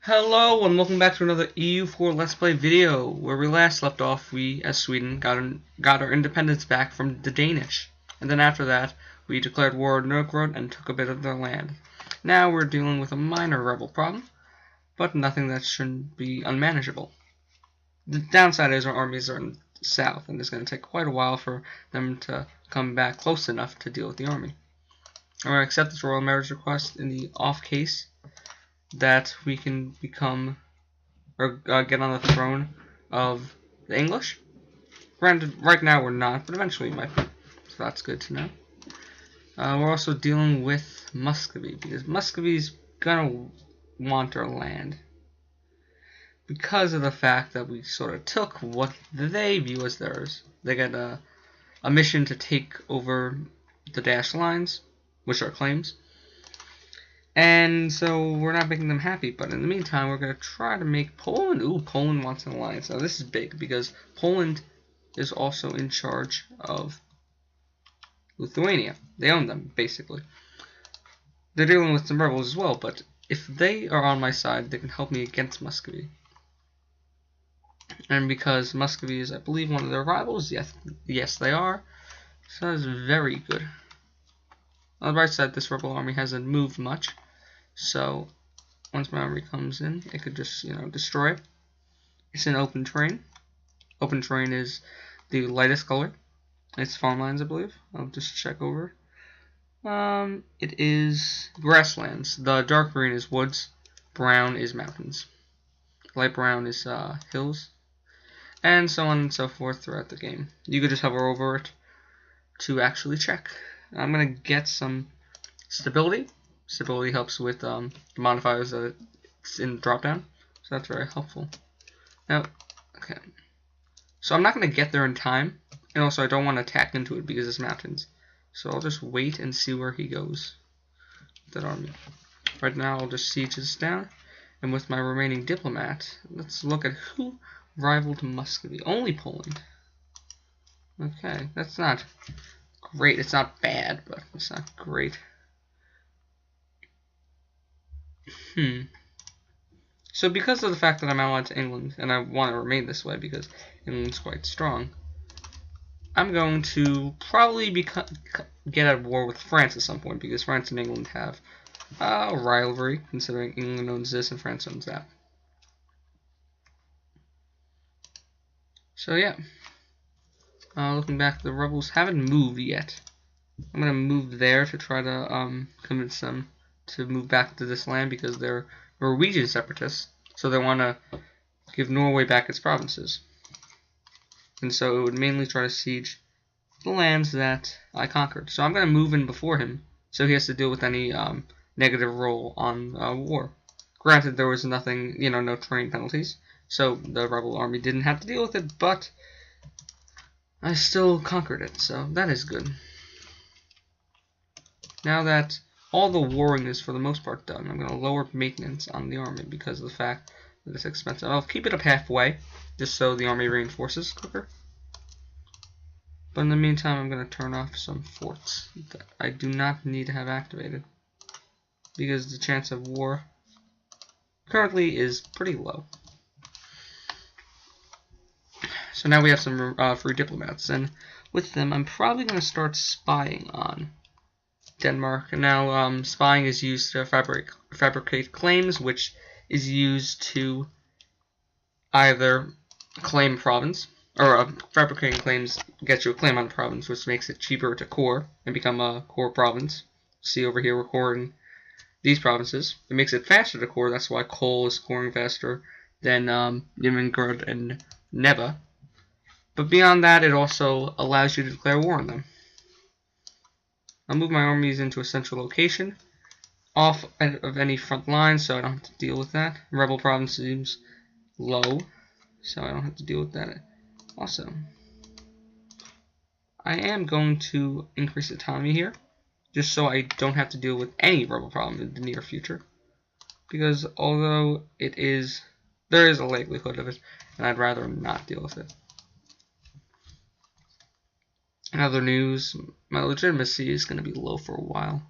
Hello and welcome back to another EU4 Let's Play video. Where we last left off, we, as Sweden, got our independence back from the Danish. And then after that, we declared war on Novgorod and took a bit of their land. Now we're dealing with a minor rebel problem, but nothing that shouldn't be unmanageable. The downside is our armies are in the south, and it's going to take quite a while for them to come back close enough to deal with the army. I'm going to accept this royal marriage request in the off case that we can become or get on the throne of the English. Granted, right now we're not, but eventually we might be. So that's good to know. We're also dealing with Muscovy because Muscovy's gonna want our land because of the fact that we sort of took what they view as theirs. They get a mission to take over the dashed lines, which are claims. And so we're not making them happy, but in the meantime, we're going to try to make Poland. Ooh, Poland wants an alliance. Now this is big because Poland is also in charge of Lithuania. They own them, basically. They're dealing with some rebels as well, but if they are on my side, they can help me against Muscovy. And because Muscovy is, I believe, one of their rivals, yes, they are. So that is very good. On the right side, this rebel army hasn't moved much. So, once my army comes in, it could just, destroy it. It's an open terrain. Open terrain is the lightest color. It's farmlands, I believe. I'll just check over. It is grasslands. The dark green is woods. Brown is mountains. Light brown is hills. And so on and so forth throughout the game. You could just hover over it to actually check. I'm going to get some stability. Stability helps with the modifiers that it's in drop down, so that's very helpful. Now, okay, so I'm not going to get there in time, and also I don't want to attack into it because it's mountains. So I'll just wait and see where he goes with that army. Right now I'll just siege this down, and with my remaining diplomat, let's look at who rivaled Muscovy. Only Poland. Okay, that's not great. It's not bad, but it's not great. So because of the fact that I'm allied to England, and I want to remain this way because England's quite strong, I'm going to probably get at war with France at some point because France and England have a rivalry, considering England owns this and France owns that. So yeah, looking back, the rebels haven't moved yet. I'm going to move there to try to convince them to move back to this land because they're Norwegian separatists, so they want to give Norway back its provinces. And so it would mainly try to siege the lands that I conquered. So I'm going to move in before him, so he has to deal with any negative roll on war. Granted, there was nothing, no terrain penalties, so the rebel army didn't have to deal with it, but I still conquered it, so that is good. Now that all the warring is for the most part done, I'm going to lower maintenance on the army because of the fact that it's expensive. I'll keep it up halfway, just so the army reinforces quicker. But in the meantime, I'm going to turn off some forts that I do not need to have activated because the chance of war currently is pretty low. So now we have some free diplomats, and with them, I'm probably going to start spying on Denmark. Now, spying is used to fabricate claims, which is used to either claim province, or fabricating claims gets you a claim on a province, which makes it cheaper to core and become a core province. See over here, we're coring these provinces. It makes it faster to core. That's why coal is coring faster than Universalis and Neva. But beyond that, it also allows you to declare war on them. I'll move my armies into a central location, off of any front line, so I don't have to deal with that. Rebel province seems low, so I don't have to deal with that. Also, I am going to increase autonomy here, just so I don't have to deal with any rebel problem in the near future. Because although there is a likelihood of it, and I'd rather not deal with it. In other news, my legitimacy is going to be low for a while.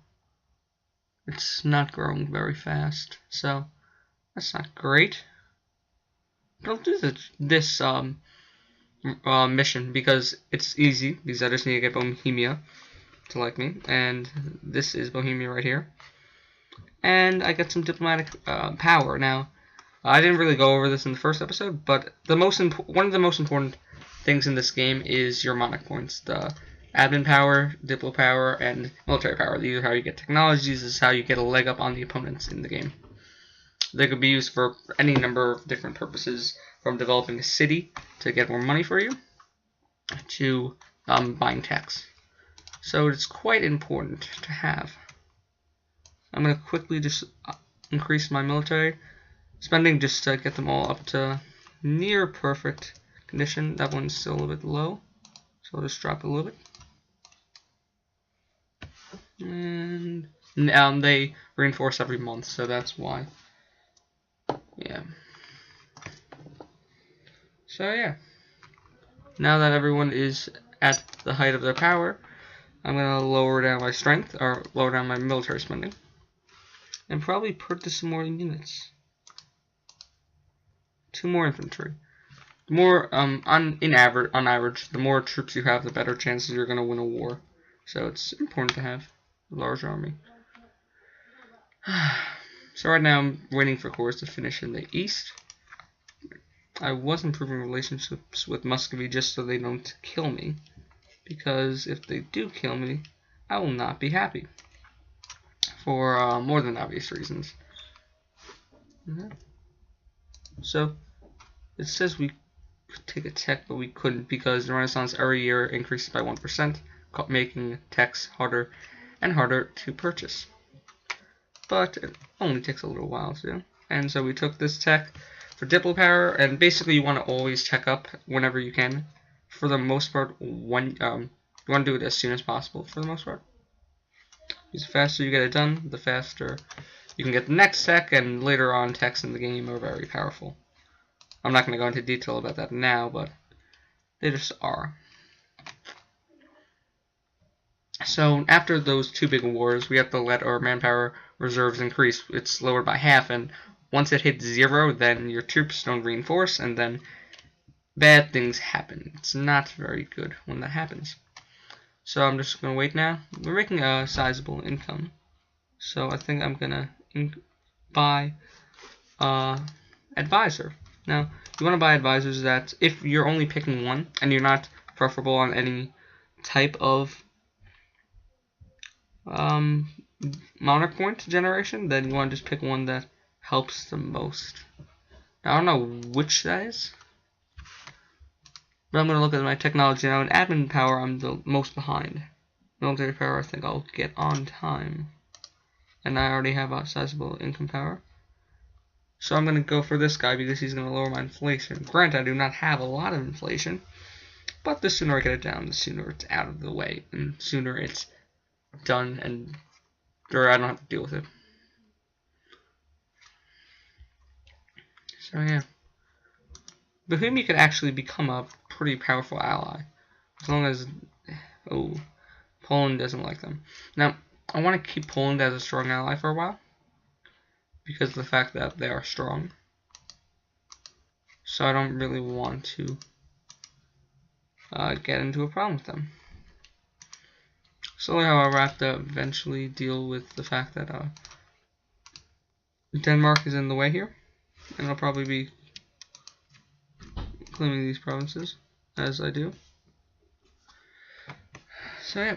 It's not growing very fast, so That's not great. Don't do this mission because it's easy, because I just need to get Bohemia to like me, and this is Bohemia right here. And I get some diplomatic power. Now, I didn't really go over this in the first episode, but one of the most important things in this game is your monarch points. The admin power, diplo power, and military power. These are how you get technologies. This is how you get a leg up on the opponents in the game. They could be used for any number of different purposes, from developing a city to get more money for you, to buying techs. So it's quite important to have. I'm going to quickly just increase my military spending just to get them all up to near perfect condition. That one's still a little bit low, so I'll just drop it a little bit. And they reinforce every month, so that's why. Yeah. So yeah. Now that everyone is at the height of their power, I'm going to lower down my strength, or lower down my military spending, and probably purchase some more units. 2 more infantry. The more, on average, the more troops you have, the better chances you're going to win a war. So it's important to have a large army. So right now I'm waiting for corps to finish in the east. I was improving relationships with Muscovy just so they don't kill me, because if they do kill me, I will not be happy, for more than obvious reasons. So it says we could take a tech, but we couldn't because the Renaissance every year increases by 1%, making techs harder and harder to purchase. But it only takes a little while to. And so we took this tech for diplo power, and basically you want to always check up whenever you can. For the most part, you want to do it as soon as possible for the most part. Because the faster you get it done, the faster you can get the next tech, and later on techs in the game are very powerful. I'm not going to go into detail about that now, but they just are. So after those 2 big wars, we have to let our manpower reserves increase. It's lowered by half, and once it hits 0, then your troops don't reinforce, and then bad things happen. It's not very good when that happens. So I'm just going to wait now. We're making a sizable income, so I think I'm going to buy advisor. Now, you want to buy advisors that, if you're only picking one, and you're not preferable on any type of monarch point generation, then you want to just pick one that helps the most. Now, I don't know which that is, but I'm going to look at my technology now. In admin power, I'm the most behind. Military power, I think I'll get on time. And I already have a sizable income power. So I'm going to go for this guy because he's going to lower my inflation. Granted, I do not have a lot of inflation, but the sooner I get it down, the sooner it's out of the way, and sooner it's done, and or I don't have to deal with it. So yeah, Bohemia could actually become a pretty powerful ally, as long as Poland doesn't like them. Now, I want to keep Poland as a strong ally for a while, because of the fact that they are strong. So I don't really want to get into a problem with them. Slowly, however, I have to eventually deal with the fact that Denmark is in the way here, and I'll probably be claiming these provinces as I do. So yeah.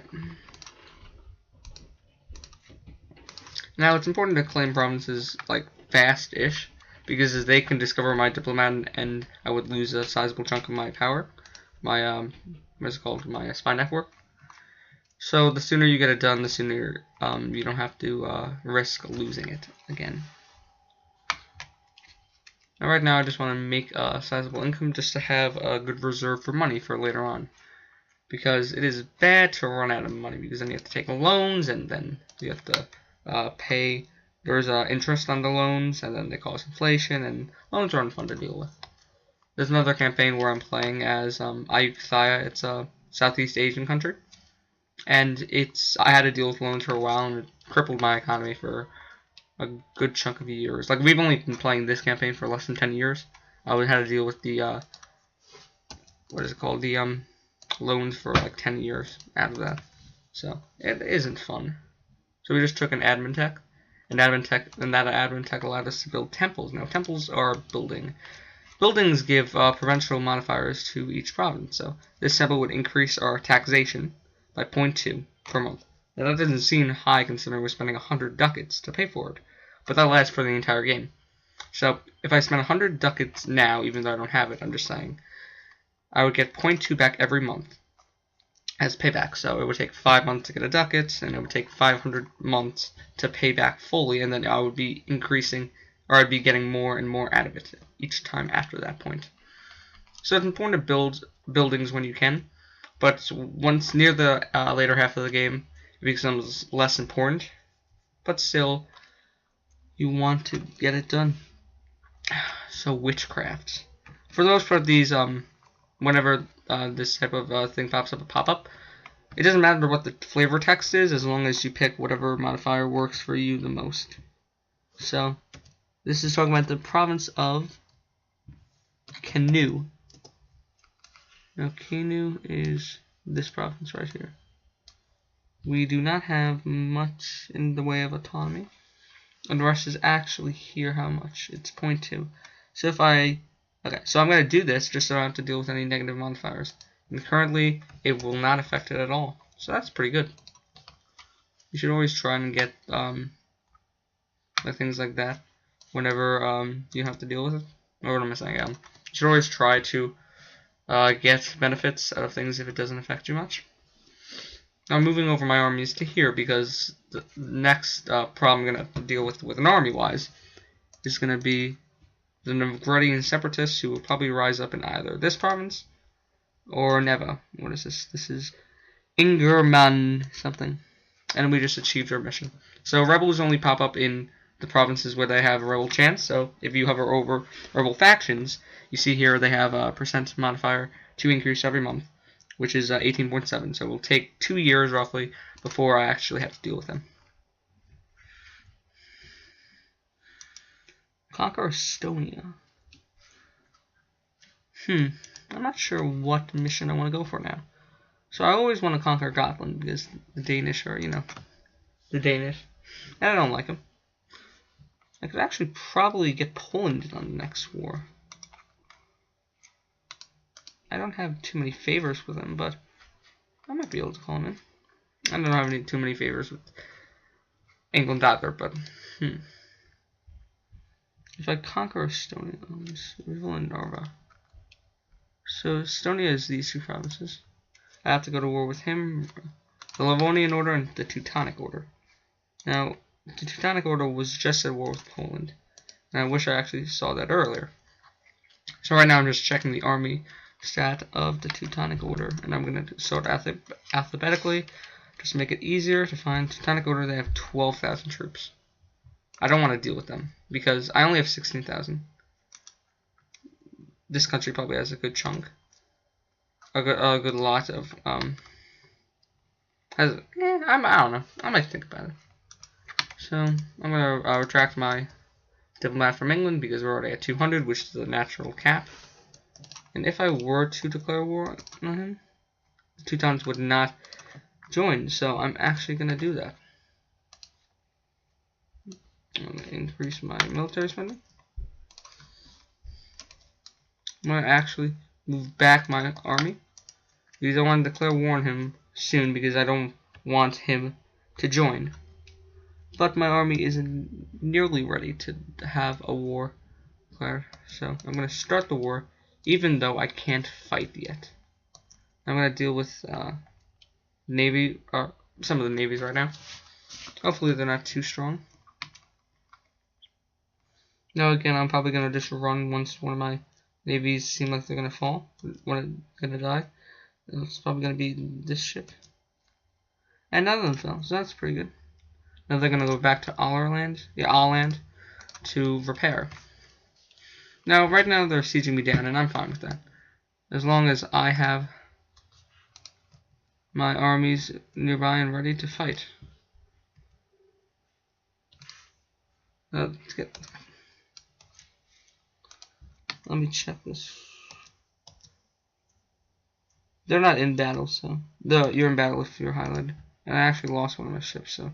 Now it's important to claim provinces like fast-ish, because as they can discover my diplomat, and I would lose a sizable chunk of my power, my what's it called, my spy network. So the sooner you get it done, the sooner you don't have to risk losing it again. Now right now I just want to make a sizable income just to have a good reserve for money for later on. Because it is bad to run out of money, because then you have to take loans, and then you have to pay. There's interest on the loans, and then they cause inflation, and loans are unfun to deal with. There's another campaign where I'm playing as Ayutthaya. It's a Southeast Asian country. And I had to deal with loans for a while, and it crippled my economy for a good chunk of years. Like, we've only been playing this campaign for less than 10 years. We had to deal with the, what is it called? The, loans for like 10 years out of that. So, it isn't fun. So we just took an admin tech, and that admin tech allowed us to build temples. Now, temples are buildings give provincial modifiers to each province. So this temple would increase our taxation by 0.2 per month. Now that doesn't seem high considering we're spending 100 ducats to pay for it, but that lasts for the entire game. So if I spend 100 ducats now, even though I don't have it, I'm just saying, I would get 0.2 back every month as payback. So it would take 5 months to get a ducat, and it would take 500 months to pay back fully, and then I would be increasing, or I'd be getting more and more out of it each time after that point. So it's important to build buildings when you can, but once near the later half of the game, it becomes less important, but still, you want to get it done. So witchcraft. For the most part, these, whenever this type of thing pops up, it doesn't matter what the flavor text is, as long as you pick whatever modifier works for you the most. So, this is talking about the province of Canu. Now, Canu is this province right here. We do not have much in the way of autonomy. And the rest is actually here how much. It's 0.2. So if I... Okay, so I'm going to do this just so I don't have to deal with any negative modifiers. And currently, it will not affect it at all. So that's pretty good. You should always try and get like things like that whenever you have to deal with it. Or what am I saying? You should always try to get benefits out of things if it doesn't affect you much. Now I'm moving over my armies to here because the next problem I'm going to have to deal with an army-wise is going to be the Novgorodian separatists who will probably rise up in either this province or Neva. What is this? This is Ingerman something. And we just achieved our mission. So rebels only pop up in the provinces where they have a rebel chance. So if you hover over rebel factions, you see here they have a percent modifier to increase every month, which is 18.7. So it will take 2 years roughly before I actually have to deal with them. Conquer Estonia. I'm not sure what mission I want to go for now. So I always want to conquer Gotland because the Danish are, you know, the Danish. And I don't like them. I could actually probably get Poland on the next war. I don't have too many favors with them, but I might be able to call them in. I don't have too many favors with England either, but if I conquer Estonia, Villanova. So Estonia is these two provinces. I have to go to war with him, the Livonian Order, and the Teutonic Order. Now, the Teutonic Order was just at war with Poland, and I wish I actually saw that earlier. So right now I'm just checking the army stat of the Teutonic Order, and I'm going to sort alphabetically, just to make it easier to find. Teutonic Order, they have 12,000 troops. I don't want to deal with them, because I only have 16,000. This country probably has a good chunk. A good lot of, I don't know. I might think about it. So, I'm going to retract my diplomat from England, because we're already at 200, which is the natural cap. And if I were to declare war on him, the Teutons would not join, so I'm actually going to do that. I'm going to increase my military spending. I'm going to actually move back my army, because I want to declare war on him soon, because I don't want him to join. But my army isn't nearly ready to have a war declared, so I'm going to start the war, even though I can't fight yet. I'm going to deal with Navy, or some of the navies right now. Hopefully they're not too strong. Now again, I'm probably going to just run once one of my navies seem like they're going to fall, when they're going to die. It's probably going to be this ship. And none of them fell, so that's pretty good. Now they're going to go back to Åland to repair. Now, right now they're sieging me down, and I'm fine with that. As long as I have my armies nearby and ready to fight. Let's get. Let me check this. They're not in battle, so you're in battle if you're highlighted. And I actually lost one of my ships, so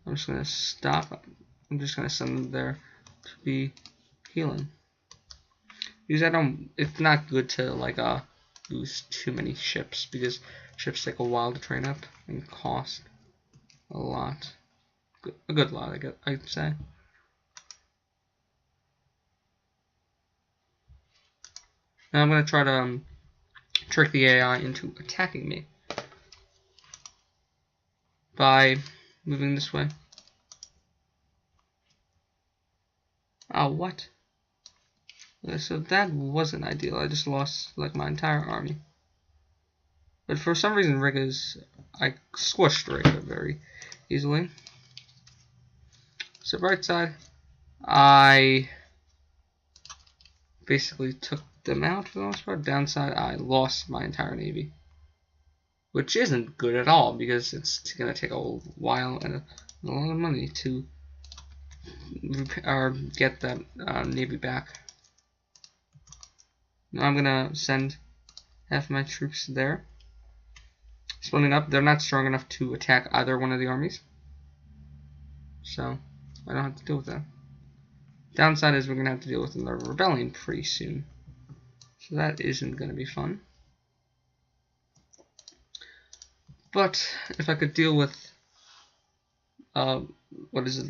I'm just gonna stop. I'm just gonna send them there to be healing. Because it's not good to like lose too many ships, because ships take a while to train up and cost a lot, a good lot, I'd say. Now I'm gonna try to trick the AI into attacking me by moving this way. Oh, what? So that wasn't ideal. I just lost like my entire army. But for some reason, I squished Riga very easily. So right side, I basically took them out for the most part. Downside, I lost my entire navy, which isn't good at all because it's gonna take a while and a lot of money to get that navy back. Now I'm gonna send half my troops there. Splitting up, they're not strong enough to attack either one of the armies, so I don't have to deal with that. Downside is we're gonna have to deal with another rebellion pretty soon, so that isn't gonna be fun. But if I could deal with what is it,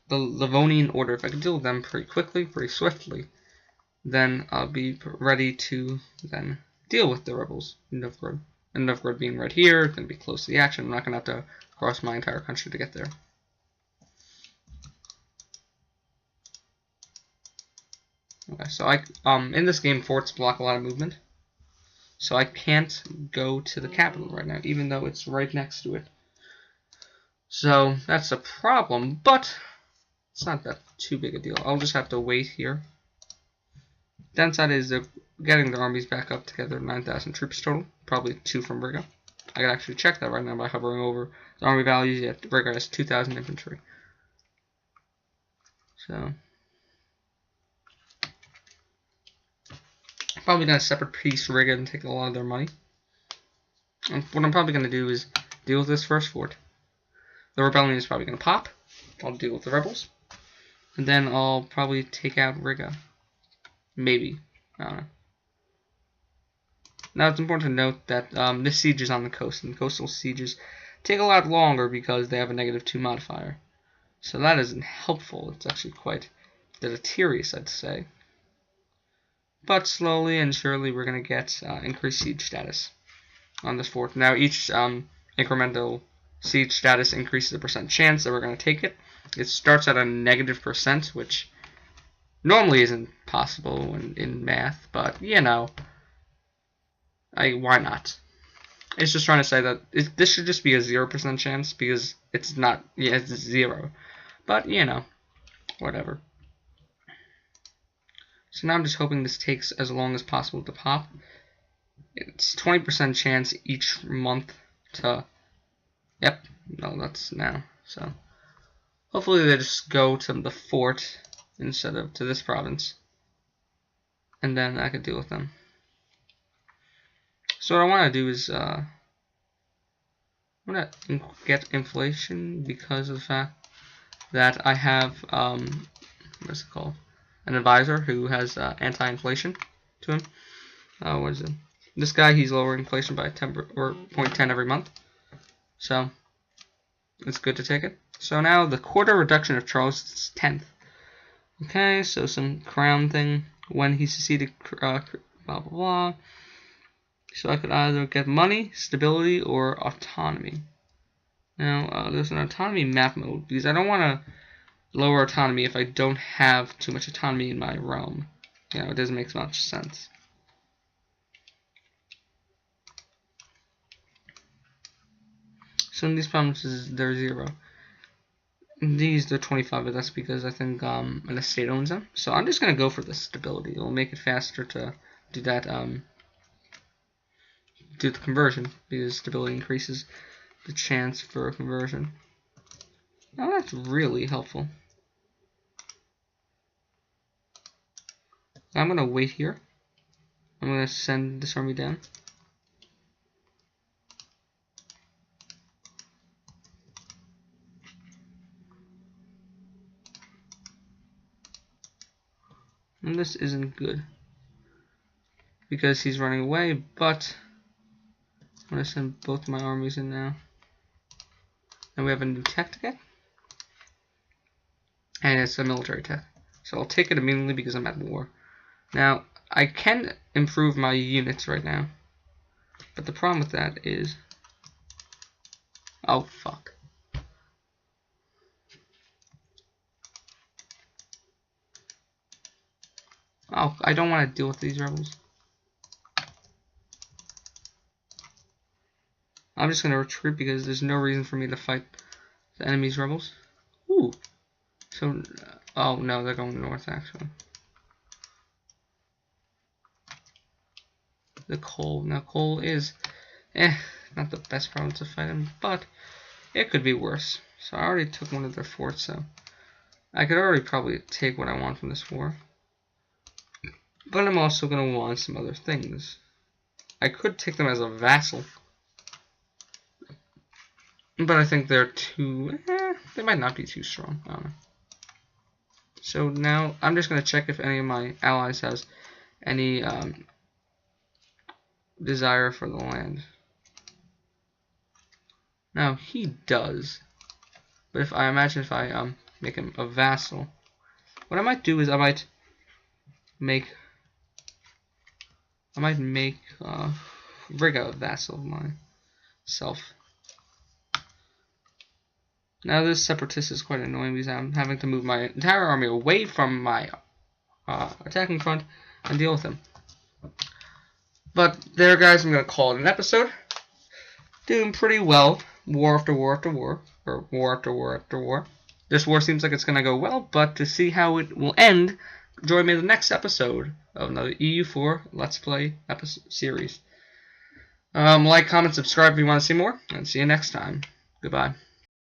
the Livonian Order, if I could deal with them pretty quickly, pretty swiftly, then I'll be ready to then deal with the rebels in Novgorod. And Novgorod being right here, going to be close to the action. I'm not going to have to cross my entire country to get there. Okay, so in this game, forts block a lot of movement, so I can't go to the capital right now, even though it's right next to it. So that's a problem, but it's not that too big a deal. I'll just have to wait here. Downside is they're getting their armies back up together, 9,000 troops total, probably 2 from Riga. I can actually check that right now by hovering over the army values. Yet Riga has 2,000 infantry. So probably gonna separate piece Riga and take a lot of their money. And what I'm probably gonna do is deal with this first fort. The rebellion is probably gonna pop. I'll deal with the rebels, and then I'll probably take out Riga. Maybe. I don't know. Now it's important to note that this siege is on the coast, and coastal sieges take a lot longer because they have a -2 modifier. So that isn't helpful. It's actually quite deleterious, I'd say. But slowly and surely we're going to get increased siege status on this fort. Now each incremental siege status increases the % chance that we're going to take it. It starts at a -%, which normally isn't possible in math, but you know, why not? It's just trying to say that this should just be a 0% chance, because it's not, yeah, it's 0. But you know, whatever. So now I'm just hoping this takes as long as possible to pop. It's 20% chance each month to, yep, no, that's now. So hopefully they just go to the fort instead of to this province, and then I could deal with them. So what I want to do is I'm going to get inflation because of the fact that I have what's it called? An advisor who has anti-inflation to him. What is it? This guy, he's lowering inflation by 0.10 every month. So it's good to take it. So now the quarter reduction of Charles X. Okay, so some crown thing when he succeeded, blah blah blah. So I could either get money, stability, or autonomy. Now there's an autonomy map mode because I don't want to lower autonomy if I don't have too much autonomy in my realm. You know, it doesn't make much sense. So in these provinces, they're 0. In these, they're 25, but that's because I think an estate owns them. So I'm just going to go for the stability. It will make it faster to do that, do the conversion, because stability increases the chance for a conversion. Now that's really helpful. I'm gonna wait here. I'm gonna send this army down. And this isn't good because he's running away, but I'm gonna send both my armies in now. And we have a new tech to get. And it's a military tech. So I'll take it immediately because I'm at war. Now, I can improve my units right now. But the problem with that is... Oh, fuck. Oh, I don't want to deal with these rebels. I'm just going to retreat because there's no reason for me to fight the enemy's rebels. Ooh. So, oh no, they're going north actually. The coal. Now, coal is, not the best problem to fight in, but it could be worse. So I already took one of their forts, so I could already probably take what I want from this war. But I'm also going to want some other things. I could take them as a vassal. But I think they're too, they might not be too strong. I don't know. So now I'm just going to check if any of my allies has any desire for the land. Now he does. But if I imagine if I make him a vassal, what I might do is I might make Rig a vassal of myself. Now this separatist is quite annoying because I'm having to move my entire army away from my attacking front and deal with him. But there, guys, I'm going to call it an episode. Doing pretty well. War after war after war. Or war after war after war. This war seems like it's going to go well, but to see how it will end, join me in the next episode of another EU4 Let's Play series. Like, comment, subscribe if you want to see more, and see you next time. Goodbye.